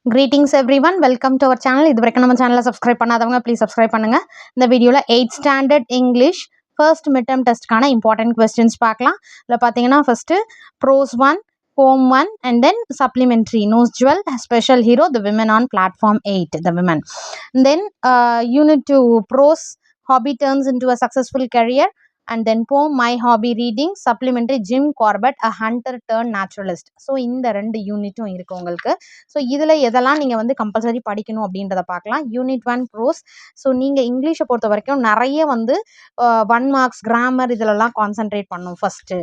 Greetings everyone, welcome to our channel. இது வரைக்கும் நம்ம சேனலை சப்ஸ்கிரைப் பண்ணாதவங்க ப்ளீஸ் சப்ஸ்கிரைப் பண்ணுங்க. இந்த வீடியோவில் 8th standard English first mid term டெஸ்ட்கான இம்பார்ட்டன்ட் கொஸ்டின்ஸ் பார்க்கலாம். இதில் பார்த்தீங்கன்னா first prose 1, poem 1 and then supplementary nose jewel, special hero, the women on platform 8, the women. And then unit 2 prose, hobby turns into a successful career. And then poem my hobby reading, supplementary Jim Corbett, a hunter turned naturalist. So இந்த 2 யூனிட்டும் இருக்குது உங்களுக்கு. So இதில் எதெல்லாம் நீங்கள் வந்து compulsory படிக்கணும் அப்படின்றத பார்க்கலாம். Unit 1 pros. ஸோ நீங்கள் இங்கிலீஷை பொறுத்த வரைக்கும் நிறைய வந்து 1 மார்க்ஸ் கிராமர் இதிலெல்லாம் கான்சென்ட்ரேட் பண்ணணும் ஃபஸ்ட்டு.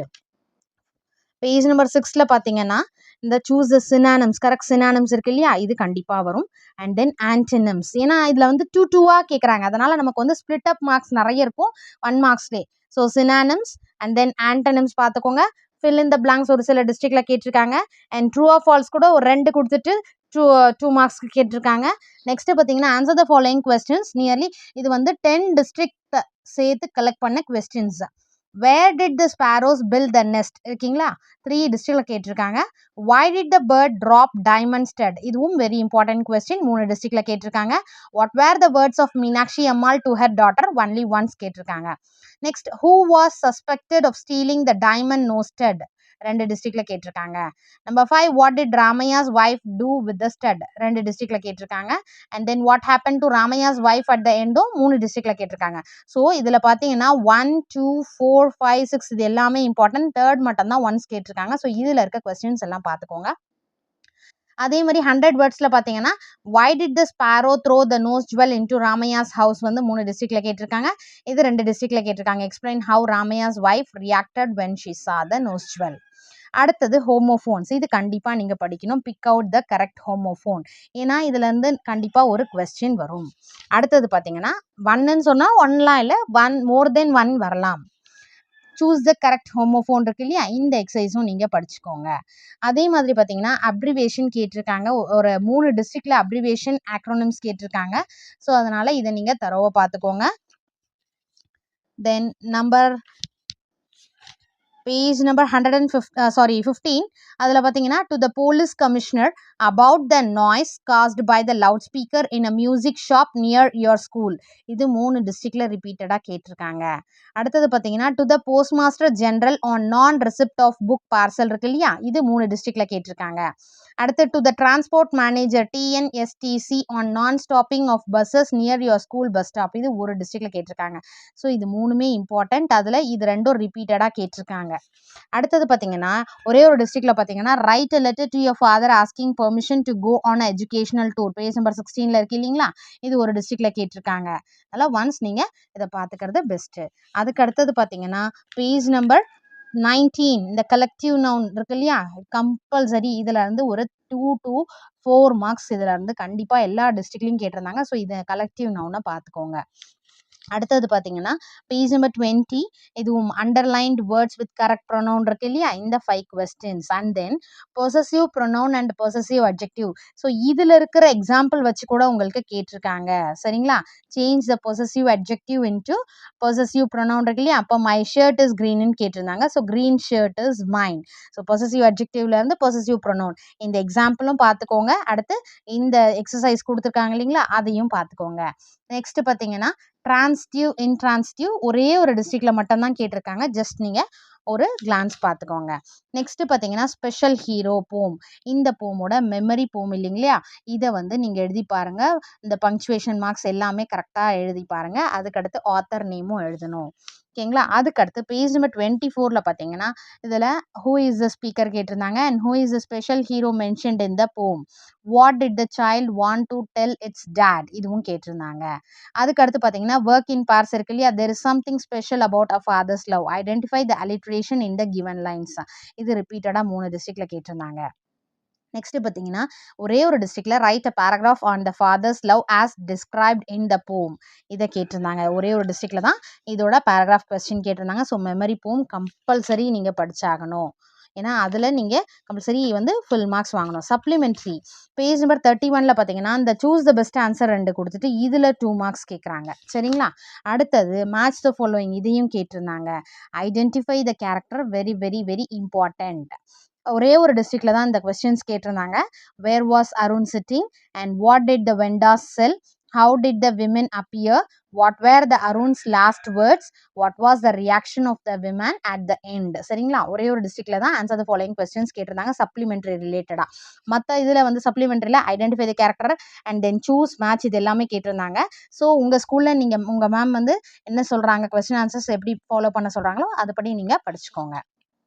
பேஜ் நம்பர் 6ல பார்த்தீங்கன்னா இந்த choose the synonyms, correct synonyms இருக்கு இல்லையா, இது கண்டிப்பாக வரும். அண்ட் தென் ஆன்டனிம்ஸ், ஏன்னா இதில் வந்து 2-2ஆக கேட்குறாங்க, அதனால் நமக்கு வந்து ஸ்ப்ளிட் அப் மார்க்ஸ் நிறைய இருக்கும் 1 மார்க்ஸ்லே. So synonyms and then antonyms பார்த்துக்கோங்க. ஃபில் இன் த பிளாங்க்ஸ் ஒரு சில டிஸ்ட்ரிக்டில் கேட்டிருக்காங்க. அண்ட் ட்ரூ ஆர் ஃபால்ஸ் கூட ஒரு 2 கொடுத்துட்டு 2 மார்க்ஸ்க்கு கேட்டிருக்காங்க. நெக்ஸ்ட்டு பார்த்தீங்கன்னா answer the following questions. Nearly இது வந்து 10 டிஸ்ட்ரிக்ட் சேர்த்து கலெக்ட் பண்ண questions. Where did the sparrows build the nest? இருக்கீங்களா, 3 டிஸ்ட்ரிக்டில் கேட்டிருக்காங்க. Why did the bird drop diamond stud? இதுவும் வெரி இம்பார்ட்டன்ட் கொஸ்டின், 3 டிஸ்ட்ரிக்டில் கேட்டிருக்காங்க. What were the words of Meenakshi Ammal to her daughter? Only once கேட்டிருக்காங்க. Next, who was suspected of stealing the diamond nose stud? 2 டிஸ்ட்ரிக்டில் கேட்டிருக்காங்க. Number 5, what did Ramaya's wife do with the stud? 2 டிஸ்ட்ரிக்டில் கேட்டிருக்காங்க. And then what happened to Ramaya's wife at the end? 3 டிஸ்ட்ரிக்டில் கேட்டிருக்காங்க. So இதில் பார்த்தீங்கன்னா 1, 2, 4, 5, 6 இது எல்லாமே இம்பார்ட்டன்ட். 3rd மட்டும் தான் ஒன்ஸ் கேட்டிருக்காங்க. ஸோ இதில் இருக்க கொஸ்டின்ஸ் எல்லாம் பார்த்துக்கோங்க. அதே மாதிரி 100 வேர்ட்ஸில் பார்த்தீங்கன்னா why did the sparrow throw the nose jewel into Ramaya's house வந்து 3 டிஸ்ட்ரிக்டில் கேட்டிருக்காங்க. இது 2 டிஸ்ட்ரிக்டில் கேட்டிருக்காங்க. explain how Ramaya's wife reacted when she saw the nose jewel. அடுத்தது ஹோமோஃபோன்ஸ், இது கண்டிப்பாக நீங்கள் படிக்கணும். Big out the correct homophone, ஏன்னா இதுலேருந்து கண்டிப்பாக ஒரு கொஸ்டின் வரும். அடுத்தது பார்த்தீங்கன்னா 1ன்னு சொன்னால் 1லாம் இல்லை, 1 மோர் தென் 1 வரலாம். சூஸ் த கரெக்ட் ஹோமோஃபோன் இருக்கு இல்லையா, இந்த எக்ஸசைஸும் நீங்கள் படிச்சுக்கோங்க. அதே மாதிரி பார்த்தீங்கன்னா அப்ரிவேஷன் கேட்டிருக்காங்க. ஒரு 3 டிஸ்ட்ரிக்டில் அப்ரிவேஷன் ஆக்ரோனிம்ஸ் கேட்டிருக்காங்க. ஸோ அதனால் இதை நீங்கள் தரோவாக பார்த்துக்கோங்க. தென் பேஜ் நம்பர் 15 அதில் பார்த்தீங்கன்னா to the police commissioner about the noise caused by the loudspeaker in a music shop near your school. இது 3 டிஸ்ட்ரிக்டில் ரிப்பீட்டடாக கேட்டிருக்காங்க. அடுத்தது பார்த்தீங்கன்னா to the postmaster general on non receipt of book parcel இருக்கு இல்லையா, இது 3 டிஸ்ட்ரிக்டில் கேட்டிருக்காங்க. அடுத்து to the transport manager TNSTC on non stopping of buses near your school bus stop, இது ஒரு டிஸ்ட்ரிக்டில் கேட்டிருக்காங்க. ஸோ இது 3மே இம்பார்ட்டன்ட், அதில் இது 2ம் ரிப்பீட்டடாக கேட்டிருக்காங்க. அடுத்தது பார்த்தீங்கன்னா ஒரே ஒரு டிஸ்ட்ரிக்டில் பார்த்தீங்கன்னா write a letter to your father asking permission to go on educational tour, page number 16ல் இருக்கு இல்லைங்களா, இது ஒரு டிஸ்ட்ரிக்டில் கேட்டிருக்காங்க. அதனால் ஒன்ஸ் நீங்கள் இதை பார்த்துக்கிறது பெஸ்ட்டு. அதுக்கு அடுத்தது பார்த்தீங்கன்னா பேஜ் நம்பர் 19 இந்த கலெக்டிவ் நவுன் இருக்கு இல்லையா, கம்பல்சரி இதில் இருந்து ஒரு 2 to 4 மார்க்ஸ் இதில் இருந்து கண்டிப்பாக எல்லா டிஸ்ட்ரிக்ட்லையும் கேட்டிருந்தாங்க. ஸோ இதை கலெக்டிவ் நவுனை பார்த்துக்கோங்க. அடுத்தது பார்த்தீங்கன்னா பேஜ் நம்பர் 20 இதுவும் underlined words with correct pronoun இருக்கு இல்லையா, இந்த 5 questions. And then possessive pronoun and possessive adjective. So இதில் இருக்கிற எக்ஸாம்பிள் வச்சு கூட உங்களுக்கு கேட்டிருக்காங்க. சரிங்களா, change the possessive adjective into possessive pronoun இருக்கு இல்லையா, அப்போ மை ஷர்ட் இஸ் க்ரீன்னு கேட்டிருந்தாங்க. So green shirt is mine. So possessive அட்ஜெக்டிவ்லேருந்து பொசசிவ் ப்ரொனவுன், இந்த எக்ஸாம்பிளும் பார்த்துக்கோங்க. அடுத்து இந்த எக்ஸசைஸ் கொடுத்துருக்காங்க இல்லைங்களா, அதையும் பார்த்துக்கோங்க. நெக்ஸ்ட் பார்த்தீங்கன்னா டிரான்ஸ்டிவ் இன்ட்ரான்ஸ்டிவ் ஒரே ஒரு டிஸ்ட்ரிக்டில் மட்டும்தான் கேட்டிருக்காங்க. ஜஸ்ட் நீங்கள் ஒரு கிளான்ஸ் பார்த்துக்கோங்க. நெக்ஸ்ட் பார்த்தீங்கன்னா ஸ்பெஷல் ஹீரோ போம், இந்த போமோட மெமரி போம் இல்லைங்களா, இதை வந்து நீங்கள் எழுதி பாருங்கள். இந்த பங்க்சுவேஷன் மார்க்ஸ் எல்லாமே கரெக்டாக எழுதி பாருங்கள். அதுக்கடுத்து ஆத்தர் நேமும் எழுதணும். ஓகேங்களா. அதுக்கடுத்து பேஜ் நம்பர் 24ல் பார்த்தீங்கன்னா இதில் ஹூ இஸ் த ஸ்பீக்கர் கேட்டிருந்தாங்க and who is the special hero mentioned in the poem. What did the child want to tell its dad, இதுவும் கேட்டிருந்தாங்க. அதுக்கடுத்து பார்த்தீங்கன்னா ஒர்க் இன் பார்ஸ் இருக்கு இல்லையா, there is something special about a father's love, identify the alliteration in the given lines. இது ரிப்பீட்டடாக 3 டிஸ்ட்ரிக்டில் கேட்டிருந்தாங்க. நெக்ஸ்ட் பார்த்தீங்கன்னா ஒரே ஒரு டிஸ்ட்ரிக்டில் write a paragraph on the father's love as described in the poem, இதை கேட்டிருந்தாங்க. ஒரே ஒரு டிஸ்ட்ரிக்டில் தான் இதோட பேராகிராஃப் கொஸ்டின் கேட்டிருந்தாங்க. ஸோ மெமரி போம் கம்பல்சரி நீங்கள் படிச்சாகணும், ஏன்னா அதில் நீங்கள் கம்பல்சரி வந்து ஃபுல் மார்க்ஸ் வாங்கணும். சப்ளிமெண்ட்ரி பேஜ் நம்பர் 31ல் பார்த்தீங்கன்னா இந்த சூஸ் த பெஸ்ட் ஆன்சர் 2 கொடுத்துட்டு இதில் 2 மார்க்ஸ் கேட்குறாங்க. சரிங்களா. அடுத்தது மேட்ச் த ஃபாலோயிங், இதையும் கேட்டிருந்தாங்க. Identify the character, very very very important. ஒரே ஒரு டிஸ்ட்ரிக்ட்ல தான் இந்த கொஸ்டின்ஸ் கேட்டிருந்தாங்க. Where was Arun sitting and what did the vendors sell, how did the women appear, what were the Arun's last words, what was the reaction of the women at the end. சரிங்களா, ஒரே ஒரு டிஸ்ட்ரிக்ட்ல தான் answer the following questions கேட்டிருந்தாங்க supplementary ரிலேட்டடா. மற்ற இதில் வந்து சப்ளிமெண்டரியில் identify the character and then choose match இது எல்லாமே கேட்டிருந்தாங்க. ஸோ உங்கள் ஸ்கூலில் நீங்கள் உங்கள் மேம் வந்து என்ன சொல்கிறாங்க, கொஸ்டின் ஆன்சர்ஸ் எப்படி ஃபாலோ பண்ண சொல்கிறாங்களோ அதுபடி நீங்கள் படிச்சுக்கோங்க.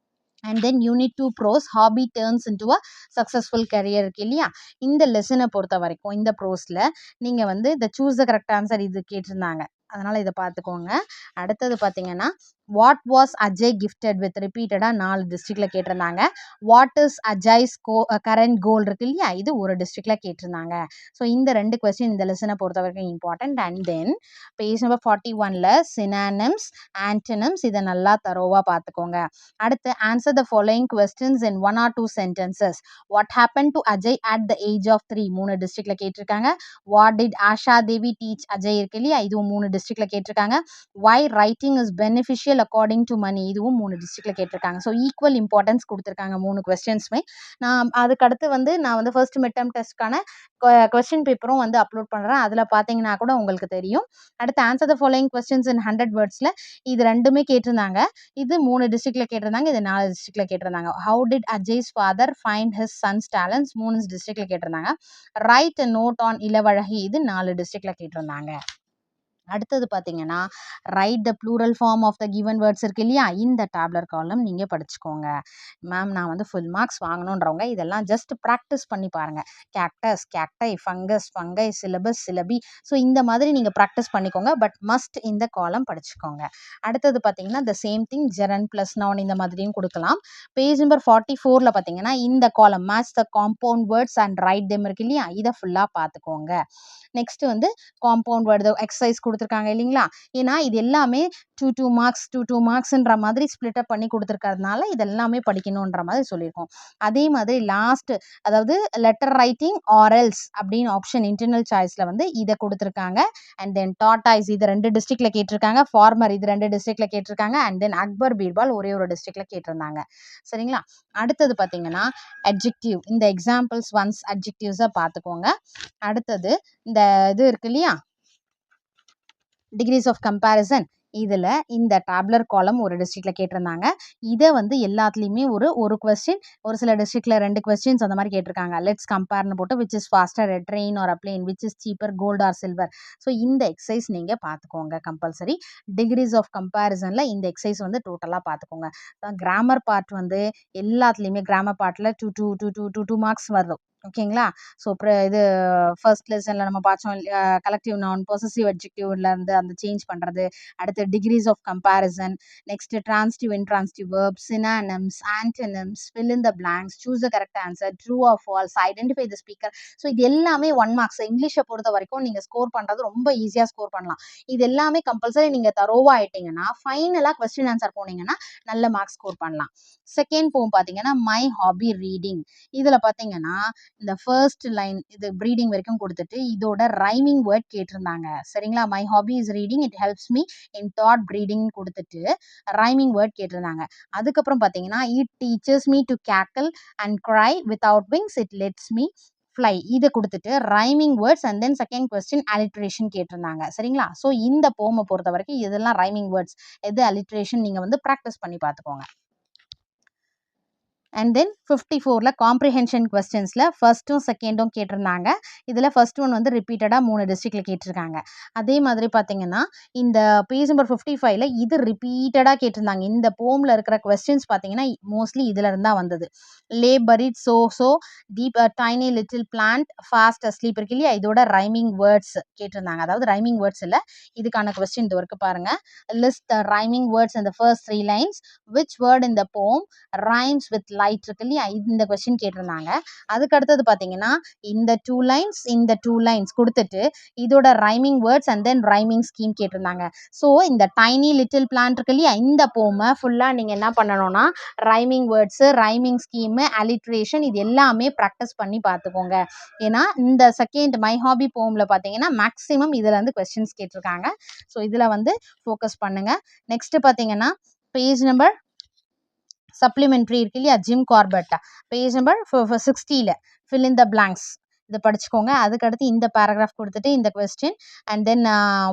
And then unit 2 prose hobby turns into a successful career இருக்கு இல்லையா. இந்த லெசனை பொறுத்த வரைக்கும் இந்த ப்ரோஸில் நீங்கள் வந்து இந்த சூஸ் த கரெக்ட் ஆன்சர் இது கேட்டிருந்தாங்க, அதனால் இதை பார்த்துக்கோங்க. அடுத்தது பார்த்தீங்கன்னா what was Ajay gifted with ரிப்பீட்டடாக 4 டிஸ்ட்ரிக்டில் கேட்டிருந்தாங்க. வாட் இஸ் அஜய்ஸ் கரண்ட் கோல் இருக்கு இல்லையா, இது ஒரு டிஸ்ட்ரிக்டில் கேட்டிருந்தாங்க. ஸோ இந்த 2 கொஸ்டின் இந்த லெசனை பொறுத்த வரைக்கும் important. And then page number 41ல் சினானிம்ஸ் ஆன்டனிம்ஸ் இதை நல்லா தரோவாக பார்த்துக்கோங்க. அடுத்து answer the following questions in 1 or 2 sentences. What happen to Ajay at the age of 3, 3 டிஸ்ட்ரிக்டில் கேட்டிருக்காங்க. What did Asha Devi teach Ajay இருக்கு இல்லையா, இதுவும் 3 டிஸ்ட்ரிக்டில் கேட்டிருக்காங்க. Why writing is beneficial according to Mani, இதுவும் 3 டிஸ்ட்ரிக்டில் கேட்டிருக்காங்க. ஸோ ஈக்குவல் இம்பார்ட்டன்ஸ் கொடுத்துருக்காங்க 3 கொஸ்டின்ஸுமே. நான் அதுக்கடுத்து வந்து ஃபர்ஸ்ட் மிட் டேர்ம் டெஸ்ட்க்கான கொஸ்டின் பேப்பரும் வந்து அப்லோட் பண்ணுறேன், அதில் பார்த்தீங்கன்னா கூட உங்களுக்கு தெரியும். அடுத்து ஆன்சர் த ஃபாலோயிங் கொஸ்டின்ஸ் இன் 100 வேர்ட்ஸில் இது 2மே கேட்டிருந்தாங்க. இது 3 டிஸ்ட்ரிக்டில் கேட்டிருந்தாங்க, இது 4 டிஸ்ட்ரிக்டில் கேட்டிருந்தாங்க. How did Ajay's father find his sons talents 3 டிஸ்ட்ரிக்டில் கேட்டிருந்தாங்க. ரைட் நோட் ஆன் இளவழகி இது 4 டிஸ்ட்ரிக்டில் கேட்டிருந்தாங்க. அடுத்தது பார்த்தீங்கன்னா write the plural form of the given words இருக்கு இல்லையா, இந்த டேப்லர் காலம் நீங்கள் படிச்சுக்கோங்க. மேம் நான் வந்து ஃபுல் மார்க்ஸ் வாங்கணுன்றவங்க இதெல்லாம் ஜஸ்ட் ப்ராக்டிஸ் பண்ணி பாருங்கள். Cactus, cacti, fungus, fungi, syllabus, syllabi. So இந்த மாதிரி நீங்கள் ப்ராக்டிஸ் பண்ணிக்கோங்க. பட் மஸ்ட் இந்த காலம் படிச்சுக்கோங்க. அடுத்தது பார்த்தீங்கன்னா the same thing ஜெரன் plus noun இந்த மாதிரியும் கொடுக்கலாம். பேஜ் நம்பர் 44ல் பார்த்தீங்கன்னா இந்த காலம் match the compound words and right them இருக்கு இல்லையா, இதை ஃபுல்லாக பார்த்துக்கோங்க. நெக்ஸ்ட் வந்து காம்பவுண்ட் வேர்டு எக்ஸசைஸ் கொடுத்துருக்காங்க இல்லைங்களா. ஏன்னா இது எல்லாமே 2 மார்க்ஸ் 2 மார்க்ஸ்ன்ற மாதிரி ஸ்பிளிட் அப் பண்ணி கொடுத்துருக்கறதுனால இதெல்லாமே படிக்கணுன்ற மாதிரி சொல்லியிருக்கோம். அதே மாதிரி லாஸ்ட் அதாவது லெட்டர் ரைட்டிங் ஆர்எல்ஸ் அப்படின்னு ஆப்ஷன் இன்டர்னல் சாய்ஸில் வந்து இதை கொடுத்துருக்காங்க. அண்ட் தென் டாட்டாய்ஸ் இது 2 டிஸ்ட்ரிக்டில் கேட்டிருக்காங்க. ஃபார்மர் இது 2 டிஸ்ட்ரிக்டில் கேட்டிருக்காங்க. அண்ட் தென் அக்பர் பீர்பால் ஒரே ஒரு டிஸ்ட்ரிக்டில் கேட்டிருந்தாங்க. சரிங்களா. அடுத்தது பார்த்தீங்கன்னா அட்ஜெக்டிவ், இந்த எக்ஸாம்பிள்ஸ் ஒன்ஸ் அட்ஜெக்டிவ்ஸை பார்த்துக்கோங்க. அடுத்தது இந்த இது இருக்கு இல்லையா டிகிரிஸ் ஆஃப் கம்பேரிசன், இதில் இந்த டேப்லர் காலம் ஒரு டிஸ்ட்ரிக்டில் கேட்டிருந்தாங்க. இதை வந்து எல்லாத்துலேயுமே ஒரு கொஸ்டின், ஒரு சில டிஸ்ட்ரிக்டில் 2 கொஸ்டின்ஸ் அந்த மாதிரி கேட்டிருக்காங்க. லெட்ஸ் கம்பேர்னு போட்டு which is faster, a train or a plane, which is cheaper, gold or silver. So இந்த எக்ஸசைஸ் நீங்கள் பார்த்துக்கோங்க கம்பல்சரி. டிகிரிஸ் ஆஃப் கம்பேரிசனில் இந்த எக்ஸசைஸ் வந்து டோட்டலாக பார்த்துக்கோங்க. கிராமர் பார்ட் வந்து எல்லாத்துலேயுமே கிராமர் பார்ட்டில் 2 மார்க்ஸ் வரும். ஓகேங்களா. ஸோ இது ஃபர்ஸ்ட் லெசனில் நம்ம பார்த்தோம் கலெக்டிவ் நவுன், பொசசிவ் அட்ஜெக்டிவ்லேருந்து அந்த சேஞ்ச் பண்ணுறது. அடுத்து degrees of comparison, next transitive intransitive verbs, synonyms, antonyms, fill in the blanks, choose the correct answer, true or false, identify the speaker. So இது எல்லாமே 1 மார்க்ஸ். இங்கிலீஷை பொறுத்த வரைக்கும் நீங்கள் ஸ்கோர் பண்ணுறது ரொம்ப ஈஸியாக ஸ்கோர் பண்ணலாம். இது எல்லாமே கம்பல்சரி நீங்கள் தரோவாக ஆயிட்டீங்கன்னா ஃபைனலாக கொஸ்டின் ஆன்சர் போனீங்கன்னா நல்ல மார்க்ஸ் ஸ்கோர் பண்ணலாம். செகண்ட் போம் பார்த்தீங்கன்னா மை ஹாபி ரீடிங். இதில் பார்த்தீங்கன்னா இந்த ஃபர்ஸ்ட் லைன் இது ப்ரீடிங் வரைக்கும் கொடுத்துட்டு இதோட ரைமிங் வேர்ட் கேட்டிருந்தாங்க. சரிங்களா. My hobby is reading, it helps me in thought breeding கொடுத்துட்டு ரைமிங் வேர்ட் கேட்டிருந்தாங்க. அதுக்கப்புறம் பார்த்தீங்கன்னா it teachers me to cackle and cry without wings, it let's me fly. இதை கொடுத்துட்டு rhyming words and then second question alliteration கேட்டிருந்தாங்க. சரிங்களா. So இந்த போமை பொறுத்த வரைக்கும் இதெல்லாம் ரைமிங் வேர்ட்ஸ், எது அலிட்ரேஷன் நீங்கள் வந்து ப்ராக்டிஸ் பண்ணி பார்த்துக்கோங்க. அண்ட் தென் 54ல் காம்ப்ரிஹென்ஷன் கொஸ்டின்ஸில் ஃபர்ஸ்ட்டும் செகண்டும் கேட்டிருந்தாங்க. இதில் ஃபர்ஸ்ட் ஒன் வந்து ரிப்பீட்டடாக 3 டிஸ்ட்ரிக்டில் கேட்டிருக்காங்க. அதே மாதிரி பார்த்தீங்கன்னா இந்த பேஜ் நம்பர் 55ல் இது ரிப்பீட்டடாக கேட்டிருந்தாங்க. இந்த போமில் இருக்கிற கொஸ்டின்ஸ் பார்த்தீங்கன்னா மோஸ்ட்லி இதில் இருந்தால் வந்தது. Lay buried, so deep, tiny little plant, fast asleep இருக்கு இல்லையா, இதோட ரைமிங் வேர்ட்ஸ் கேட்டிருந்தாங்க. அதாவது ரைமிங் வேர்ட்ஸ் இல்லை, இதுக்கான கொஸ்டின் இது வரைக்கும் பாருங்கள். List the rhyming words in the first 3 lines, which word in the poem rhymes with light இருக்கு இல்லையா, இந்த கொஸ்டின் கேட்டிருந்தாங்க. அதுக்கு அடுத்தது பார்த்தீங்கன்னா இந்த 2 லைன்ஸ் கொடுத்துட்டு இதோட rhyming words and then rhyming scheme கேட்டிருந்தாங்க. ஸோ இந்த டைனி லிட்டில் பிளான்ட் இருக்கு இல்லையா, இந்த போமை ஃபுல்லாக நீங்கள் என்ன பண்ணணும்னா rhyming words, rhyming scheme, alliteration இது எல்லாமே ப்ராக்டிஸ் பண்ணி பார்த்துக்கோங்க. ஏன்னா இந்த செகண்ட் மை ஹாபி போமில் பார்த்தீங்கன்னா மேக்ஸிமம் இதில் வந்து கொஸ்டின்ஸ் கேட்டிருக்காங்க. ஸோ இதில் வந்து ஃபோக்கஸ் பண்ணுங்கள். நெக்ஸ்ட்டு பார்த்தீங்கன்னா பேஜ் நம்பர் சப்ளிமெண்ட்ரி இருக்கு இல்லையா, ஜிம் கார்பெட், பேஜ் நம்பர் 60ல fill in the blanks இதை படிச்சுக்கோங்க. அதுக்கடுத்து இந்த பேராகிராஃப் கொடுத்துட்டு இந்த question and then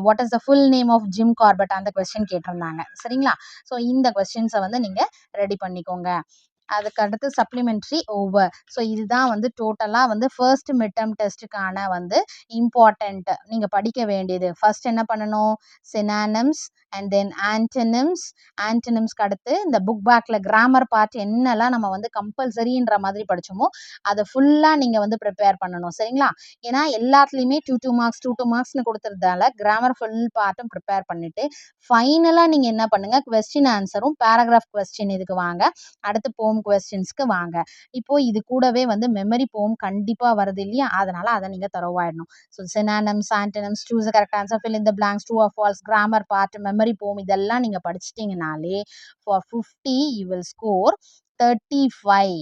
what is the full name of Jim Corbett அந்த கொஸ்டின் கேட்டிருந்தாங்க. சரிங்களா? ஸோ இந்த கொஸ்டின்ஸை வந்து நீங்கள் ரெடி பண்ணிக்கோங்க. அதுக்கு அடுத்து சப்ளிமெண்ட்ரி ஓவர். ஸோ இதுதான் வந்து டோட்டலாக வந்து ஃபர்ஸ்ட் மிட் டேர்ம் டெஸ்ட்டுக்கான வந்து இம்பார்ட்டண்ட் நீங்கள் படிக்க வேண்டியது. ஃபர்ஸ்ட் என்ன பண்ணணும், சினானிம்ஸ் அண்ட் தென் ஆன்டனிம்ஸ். ஆன்டனிம்ஸ்க்கு அடுத்து இந்த புக் பேக்கில் கிராமர் பார்ட் என்னெல்லாம் நம்ம வந்து கம்பல்சரின்ற மாதிரி படித்தோமோ அதை ஃபுல்லாக நீங்கள் வந்து ப்ரிப்பேர் பண்ணணும். சரிங்களா? ஏன்னா எல்லாத்துலேயுமே 2 மார்க்ஸ் 2 மார்க்ஸ்னு கொடுத்துறதால கிராமர் ஃபுல் பார்ட்டும் ப்ரிப்பேர் பண்ணிவிட்டு ஃபைனலாக நீங்கள் என்ன பண்ணுங்கள், கொஸ்டின் ஆன்சரும் பேராகிராஃப் கொஸ்டின் இதுக்கு வாங்க. அடுத்து போம் கொஸ்டின்ஸ்க்கு வாங்க. இப்போ இது கூடவே வந்து மெமரி போம் கண்டிப்பாக வருது இல்லையா, அதனால் அதை நீங்கள் தரவாயிடணும். So synonyms, antonyms, choose correct answer, fill in the blanks, true or false, grammar part, memory poem இதெல்லாம் நீங்கள் படிச்சிட்டிங்கனாலே ஃபார் 50 யூ வில் ஸ்கோர் 35.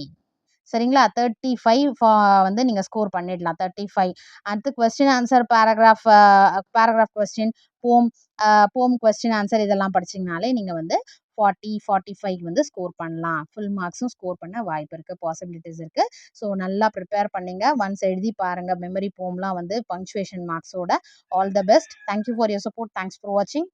சரிங்களா? 35 வந்து நீங்கள் ஸ்கோர் பண்ணிடலாம். 35. அடுத்து கொஸ்டின் ஆன்சர், பேராகிராஃப் கொஸ்டின், போம் போம் கொஸ்டின் ஆன்சர் இதெல்லாம் படிச்சிங்கனாலே நீங்கள் வந்து 40, 45 வந்து ஸ்கோர் பண்ணலாம். ஃபுல் மார்க்ஸும் ஸ்கோர் பண்ண வாய்ப்பு இருக்குது, பாசிபிலிட்டிஸ் இருக்குது. ஸோ நல்லா ப்ரிப்பேர் பண்ணுங்க. ஒன்ஸ் எழுதி பாருங்கள் மெமரி போம்லாம் வந்து பங்க்சுவேஷன் மார்க்ஸோட. All the best. Thank you for your support. Thanks for வாட்சிங்.